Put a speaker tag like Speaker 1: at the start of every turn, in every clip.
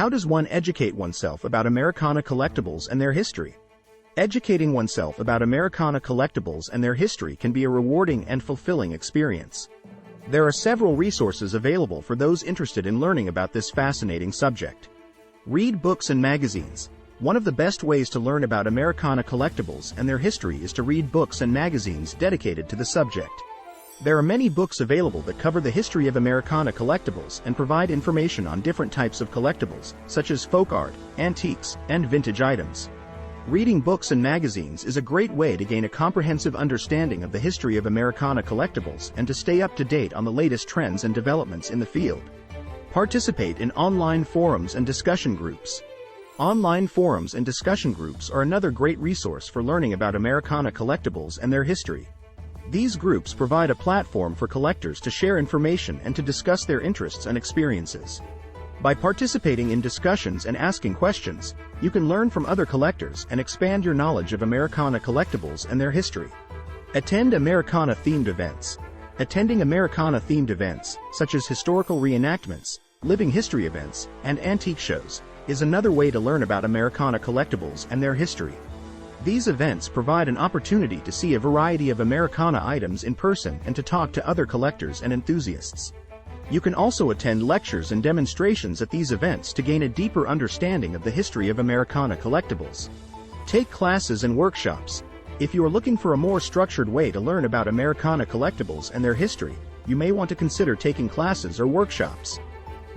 Speaker 1: How does one educate oneself about Americana collectibles and their history? Educating oneself about Americana collectibles and their history can be a rewarding and fulfilling experience. There are several resources available for those interested in learning about this fascinating subject. Read books and magazines. One of the best ways to learn about Americana collectibles and their history is to read books and magazines dedicated to the subject. There are many books available that cover the history of Americana collectibles and provide information on different types of collectibles, such as folk art, antiques, and vintage items. Reading books and magazines is a great way to gain a comprehensive understanding of the history of Americana collectibles and to stay up to date on the latest trends and developments in the field. Participate in online forums and discussion groups. Online forums and discussion groups are another great resource for learning about Americana collectibles and their history. These groups provide a platform for collectors to share information and to discuss their interests and experiences. By participating in discussions and asking questions, you can learn from other collectors and expand your knowledge of Americana collectibles and their history. Attend Americana-themed events. Attending Americana-themed events, such as historical reenactments, living history events, and antique shows, is another way to learn about Americana collectibles and their history. These events provide an opportunity to see a variety of Americana items in person and to talk to other collectors and enthusiasts. You can also attend lectures and demonstrations at these events to gain a deeper understanding of the history of Americana collectibles. Take classes and workshops. If you are looking for a more structured way to learn about Americana collectibles and their history, you may want to consider taking classes or workshops.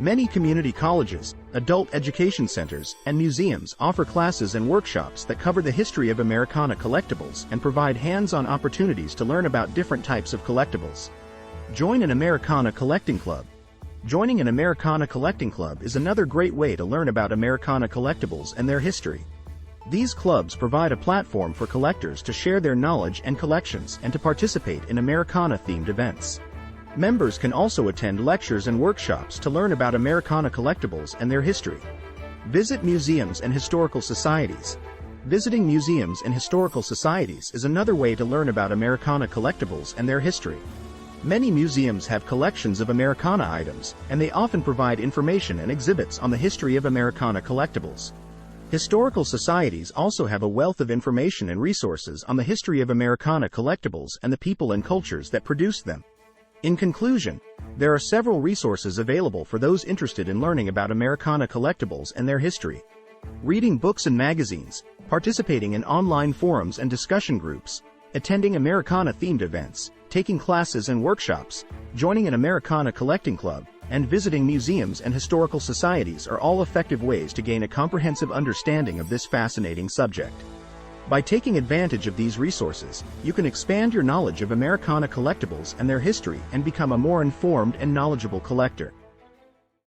Speaker 1: Many community colleges, adult education centers, and museums offer classes and workshops that cover the history of Americana collectibles and provide hands-on opportunities to learn about different types of collectibles. Join an Americana collecting club. Joining an Americana collecting club is another great way to learn about Americana collectibles and their history. These clubs provide a platform for collectors to share their knowledge and collections and to participate in Americana-themed events. Members can also attend lectures and workshops to learn about Americana collectibles and their history. Visit museums and historical societies. Visiting museums and historical societies is another way to learn about Americana collectibles and their history. Many museums have collections of Americana items, and they often provide information and exhibits on the history of Americana collectibles. Historical societies also have a wealth of information and resources on the history of Americana collectibles and the people and cultures that produced them. In conclusion, there are several resources available for those interested in learning about Americana collectibles and their history. Reading books and magazines, participating in online forums and discussion groups, attending Americana-themed events, taking classes and workshops, joining an Americana collecting club, and visiting museums and historical societies are all effective ways to gain a comprehensive understanding of this fascinating subject. By taking advantage of these resources, you can expand your knowledge of Americana collectibles and their history and become a more informed and knowledgeable collector.